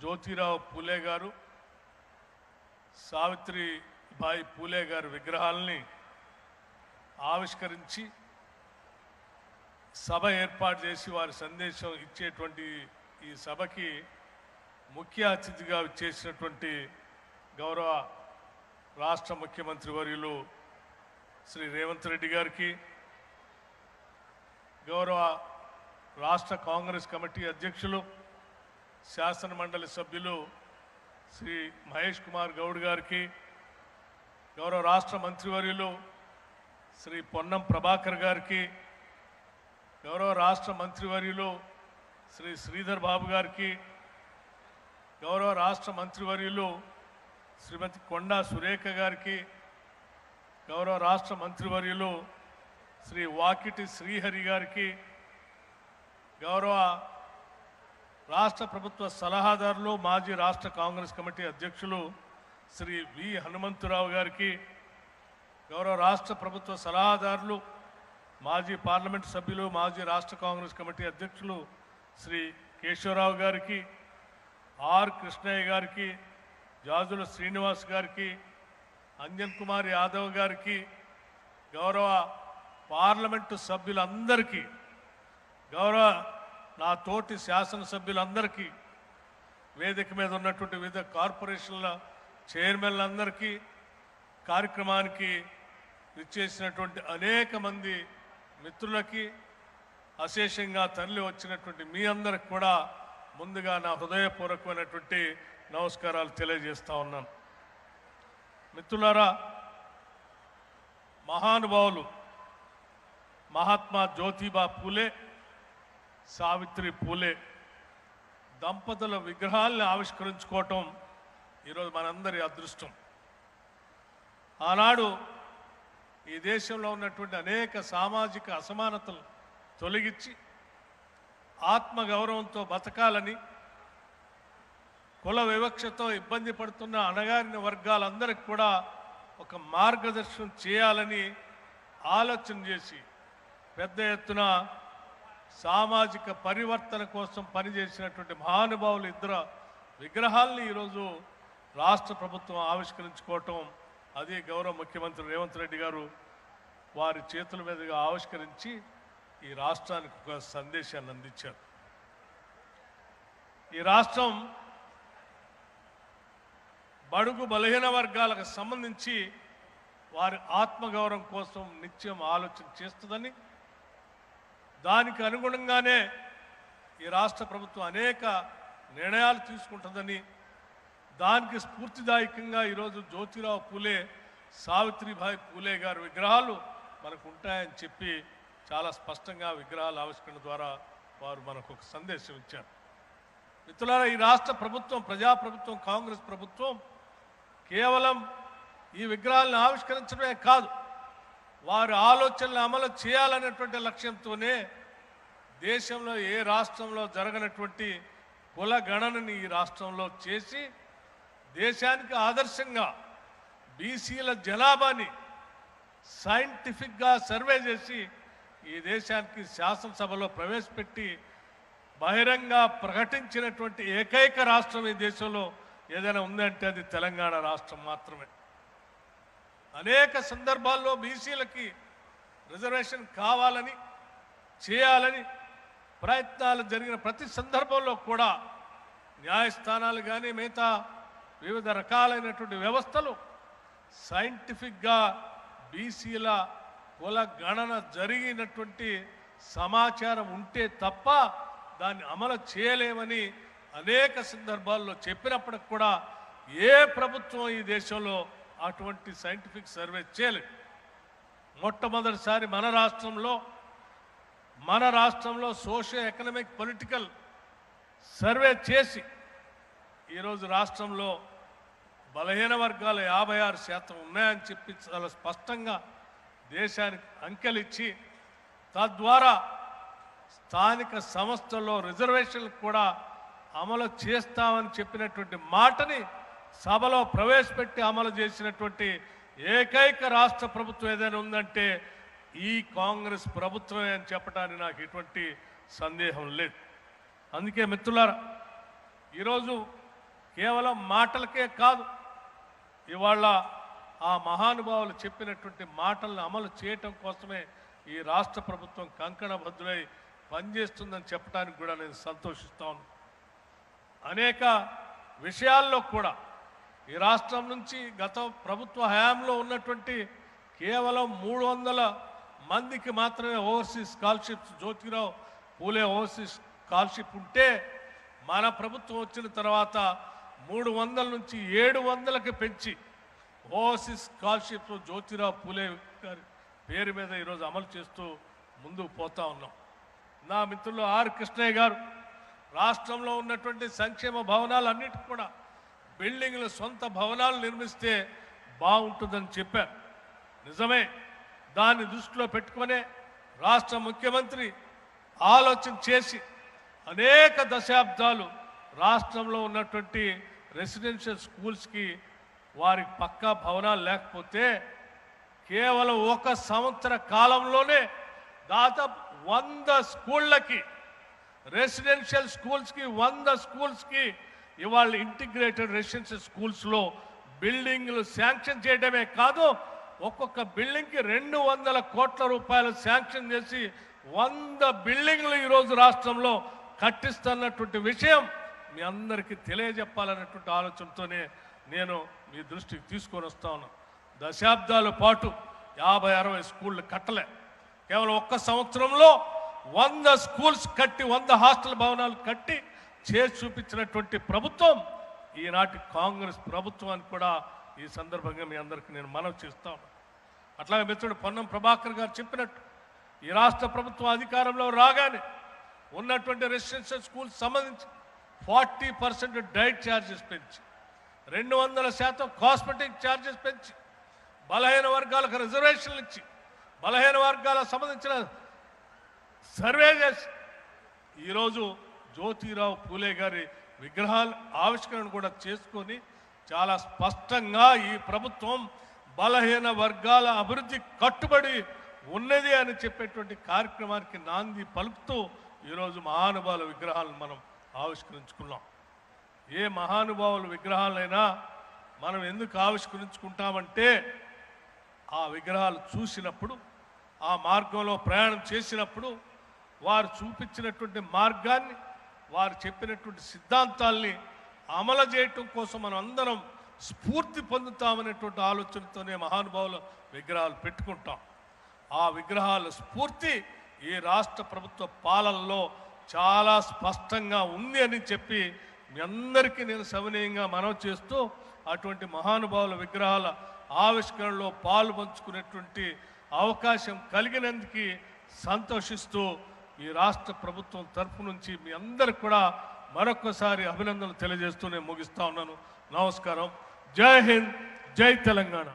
జ్యోతిరావు పూలే గారు, సావిత్రిబాయి పూలే గారి విగ్రహాలని ఆవిష్కరించి సభ ఏర్పాటు చేసి వారి సందేశం ఇచ్చేటువంటి ఈ సభకి ముఖ్య అతిథిగా చేసినటువంటి గౌరవ రాష్ట్ర ముఖ్యమంత్రి వర్యులు శ్రీ రేవంత్ రెడ్డి గారికి, గౌరవ రాష్ట్ర కాంగ్రెస్ కమిటీ అధ్యక్షులు శాసన మండలి సభ్యులు శ్రీ మహేష్ కుమార్ గౌడ్ గారికి, గౌరవ రాష్ట్ర మంత్రివర్యులు శ్రీ పొన్నం ప్రభాకర్ గారికి, గౌరవ రాష్ట్ర మంత్రివర్యులు శ్రీ శ్రీధర్ బాబు గారికి, గౌరవ రాష్ట్ర మంత్రివర్యులు శ్రీమతి కొండా సురేఖ గారికి, గౌరవ రాష్ట్ర మంత్రివర్యులు శ్రీ వాకిటి శ్రీహరి గారికి, గౌరవ రాష్ట్ర ప్రభుత్వ సలహాదారులు మాజీ రాష్ట్ర కాంగ్రెస్ కమిటీ అధ్యక్షులు శ్రీ వి హనుమంతరావు గారికి, గౌరవ రాష్ట్ర ప్రభుత్వ సలహాదారులు మాజీ పార్లమెంట్ సభ్యులు మాజీ రాష్ట్ర కాంగ్రెస్ కమిటీ అధ్యక్షులు శ్రీ కేశవరావు గారికి, ఆర్ కృష్ణయ్య గారికి, జాజుల శ్రీనివాస్ గారికి, అంజన్ కుమార్ యాదవ్ గారికి, గౌరవ పార్లమెంటు సభ్యులందరికీ, గౌరవ నా తోటి శాసనసభ్యులందరికీ, వేదిక మీద ఉన్నటువంటి వివిధ కార్పొరేషన్ల చైర్మన్లందరికీ, కార్యక్రమానికి ఇచ్చేసినటువంటి అనేక మంది మిత్రులకి, అశేషంగా తరలి వచ్చినటువంటి మీ అందరికి కూడా ముందుగా నా హృదయపూర్వకమైనటువంటి నమస్కారాలు తెలియజేస్తా ఉన్నాను. మిత్రులారా, మహానుభావులు మహాత్మా జ్యోతిబా పూలే, సావిత్రి పూలే దంపతుల విగ్రహాలను ఆవిష్కరించుకోవటం ఈరోజు మనందరి అదృష్టం. ఆనాడు ఈ దేశంలో ఉన్నటువంటి అనేక సామాజిక అసమానతలు తొలగించి ఆత్మగౌరవంతో బతకాలని, కుల వివక్షతో ఇబ్బంది పడుతున్న అణగారిన వర్గాలందరికీ కూడా ఒక మార్గదర్శనం చేయాలని ఆలోచన చేసి పెద్ద ఎత్తున సామాజిక పరివర్తన కోసం పనిచేసినటువంటి మహానుభావులు ఇద్దరు విగ్రహాలని ఈరోజు రాష్ట్ర ప్రభుత్వం ఆవిష్కరించుకోవటం, అది గౌరవ ముఖ్యమంత్రి రేవంత్ రెడ్డి గారు వారి చేతుల మీదుగా ఆవిష్కరించి ఈ రాష్ట్రానికి ఒక సందేశాన్ని అందించారు. ఈ రాష్ట్రం బడుగు బలహీన వర్గాలకు సంబంధించి వారి ఆత్మగౌరవం కోసం నిత్యం ఆలోచన చేస్తుందని, దానికి అనుగుణంగానే ఈ రాష్ట్ర ప్రభుత్వం అనేక నిర్ణయాలు తీసుకుంటుందని, దానికి స్ఫూర్తిదాయకంగా ఈరోజు జ్యోతిరావు పూలే, సావిత్రిబాయి పూలే గారి విగ్రహాలు మనకు ఉంటాయని చెప్పి చాలా స్పష్టంగా విగ్రహాల ఆవిష్కరణ ద్వారా వారు మనకు ఒక సందేశం ఇచ్చారు. మిత్రులారా, ఈ రాష్ట్ర ప్రభుత్వం, ప్రజాప్రభుత్వం, కాంగ్రెస్ ప్రభుత్వం కేవలం ఈ విగ్రహాలను ఆవిష్కరించడమే కాదు, వారి ఆలోచనలు అమలు చేయాలనేటువంటి లక్ష్యంతోనే దేశంలో ఏ రాష్ట్రంలో జరగనటువంటి కుల గణనని ఈ రాష్ట్రంలో చేసి దేశానికి ఆదర్శంగా బీసీల జనాభాని సైంటిఫిక్గా సర్వే చేసి ఈ దేశానికి శాసనసభలో ప్రవేశపెట్టి బహిరంగ ప్రకటించినటువంటి ఏకైక రాష్ట్రం ఈ దేశంలో ఏదైనా ఉందంటే అది తెలంగాణ రాష్ట్రం మాత్రమే. అనేక సందర్భాల్లో బీసీలకి రిజర్వేషన్ కావాలని, చేయాలని ప్రయత్నాలు జరిగిన ప్రతి సందర్భంలో కూడా న్యాయస్థానాలు కానీ మిగతా వివిధ రకాలైనటువంటి వ్యవస్థలు సైంటిఫిక్గా బీసీల కుల గణన జరిగినటువంటి సమాచారం ఉంటే తప్ప దాన్ని అమలు చేయలేమని అనేక సందర్భాల్లో చెప్పినప్పటికి కూడా ఏ ప్రభుత్వం ఈ దేశంలో అటువంటి సైంటిఫిక్ సర్వే చేయలేదు. మొట్టమొదటిసారి మన రాష్ట్రంలో సోషియో ఎకనామిక్ పొలిటికల్ సర్వే చేసి ఈరోజు రాష్ట్రంలో బలహీన వర్గాలు 56% ఉన్నాయని చెప్పి చాలా స్పష్టంగా దేశానికి అంకెలిచ్చి తద్వారా స్థానిక సంస్థల్లో రిజర్వేషన్లు కూడా అమలు చేస్తామని చెప్పినటువంటి మాటని సభలో ప్రవేశపెట్టి అమలు చేసినటువంటి ఏకైక రాష్ట్ర ప్రభుత్వం ఏదైనా ఉందంటే ఈ కాంగ్రెస్ ప్రభుత్వమే అని చెప్పడానికి నాకు ఎటువంటి సందేహం లేదు. అందుకే మిత్రులారా, ఈరోజు కేవలం మాటలకే కాదు, ఇవాళ ఆ మహానుభావులు చెప్పినటువంటి మాటలను అమలు చేయటం కోసమే ఈ రాష్ట్ర ప్రభుత్వం కంకణబద్ధులై పనిచేస్తుందని చెప్పడానికి కూడా నేను సంతోషిస్తాను. అనేక విషయాల్లో కూడా ఈ రాష్ట్రం నుంచి గత ప్రభుత్వ హయాంలో ఉన్నటువంటి కేవలం 300 మందికి మాత్రమే overseas scholarships, Jyotirao Phule overseas scholarship ఉంటే మన ప్రభుత్వం వచ్చిన తర్వాత 300 నుంచి 700కి పెంచి ఓవర్సీస్ స్కాలర్షిప్స్ జ్యోతిరావు పూలే గారి పేరు మీద ఈరోజు అమలు చేస్తూ ముందుకు పోతా ఉన్నాం. నా మిత్రులు ఆర్ కృష్ణయ్య గారు రాష్ట్రంలో ఉన్నటువంటి సంక్షేమ భవనాలన్నిటికీ కూడా బిల్డింగ్లు, సొంత భవనాలు నిర్మిస్తే బాగుంటుందని చెప్పారు. నిజమే, దాన్ని దృష్టిలో పెట్టుకునే రాష్ట్ర ముఖ్యమంత్రి ఆలోచన చేసి అనేక దశాబ్దాలు రాష్ట్రంలో ఉన్నటువంటి రెసిడెన్షియల్ స్కూల్స్కి వారికి పక్కా భవనాలు లేకపోతే కేవలం 1 సంవత్సర కాలంలోనే దాదాపు 100 స్కూళ్ళకి, రెసిడెన్షియల్ స్కూల్స్కి 100 స్కూల్స్కి ఇవాళ ఇంటిగ్రేటెడ్ రెసిడెన్షియల్ స్కూల్స్లో బిల్డింగ్లు శాంక్షన్ చేయడమే కాదు, ఒక్కొక్క బిల్డింగ్కి 200 కోట్ల రూపాయలు శాంక్షన్ చేసి 100 బిల్డింగ్లు ఈరోజు రాష్ట్రంలో కట్టిస్తున్నటువంటి విషయం మీ అందరికీ తెలియజెప్పాలన్నటువంటి ఆలోచనతోనే నేను మీ దృష్టికి తీసుకొని వస్తా ఉన్నాను. దశాబ్దాల పాటు 50-60 స్కూళ్ళు కట్టలే, కేవలం 1 సంవత్సరంలో 100 స్కూల్స్ కట్టి 100 హాస్టల్ భవనాలు కట్టి చేసి చూపించినటువంటి ప్రభుత్వం ఈనాటి కాంగ్రెస్ ప్రభుత్వం అని కూడా ఈ సందర్భంగా మీ అందరికీ నేను మనవి చేస్తా ఉన్నాను. అట్లాగే మిత్రుడు పొన్నం ప్రభాకర్ గారు చెప్పినట్టు ఈ రాష్ట్ర ప్రభుత్వం అధికారంలో రాగానే ఉన్నటువంటి రెసిడెన్షియల్ స్కూల్స్ సంబంధించి 40% డైట్ ఛార్జెస్ పెంచి, 200% కాస్మెటిక్ ఛార్జెస్ పెంచి, బలహీన వర్గాలకు రిజర్వేషన్లు ఇచ్చి, బలహీన వర్గాలకు సంబంధించిన సర్వే చేసి ఈరోజు జ్యోతిరావు పూలే గారి విగ్రహాల ఆవిష్కరణ కూడా చేసుకొని చాలా స్పష్టంగా ఈ ప్రభుత్వం బలహీన వర్గాల అభివృద్ధి కట్టుబడి ఉన్నది అని చెప్పేటువంటి కార్యక్రమానికి నాంది పలుకుతూ ఈరోజు మహానుభావుల విగ్రహాలను మనం ఆవిష్కరించుకున్నాం. ఏ మహానుభావుల విగ్రహాలైనా మనం ఎందుకు ఆవిష్కరించుకుంటామంటే ఆ విగ్రహాలు చూసినప్పుడు, ఆ మార్గంలో ప్రయాణం చేసినప్పుడు వారు చూపించినటువంటి మార్గాన్ని, వారు చెప్పినటువంటి సిద్ధాంతాల్ని అమలు చేయటం కోసం మనం అందరం స్ఫూర్తి పొందుతామనేటువంటి ఆలోచనతోనే మహానుభావుల విగ్రహాలు పెట్టుకుంటాం. ఆ విగ్రహాల స్ఫూర్తి ఈ రాష్ట్ర ప్రభుత్వ పాలనలో చాలా స్పష్టంగా ఉంది అని చెప్పి మీ అందరికీ నేను సవినయంగా మనవి చేస్తూ అటువంటి మహానుభావుల విగ్రహాల ఆవిష్కరణలో పాలు పంచుకునేటువంటి అవకాశం కలిగినందుకు సంతోషిస్తూ ఈ రాష్ట్ర ప్రభుత్వం తరఫు నుంచి మీ అందరికి కూడా మరొకసారి అభినందనలు తెలియజేస్తూ నేను ముగిస్తా ఉన్నాను. నమస్కారం. జై హింద్, జై తెలంగాణ.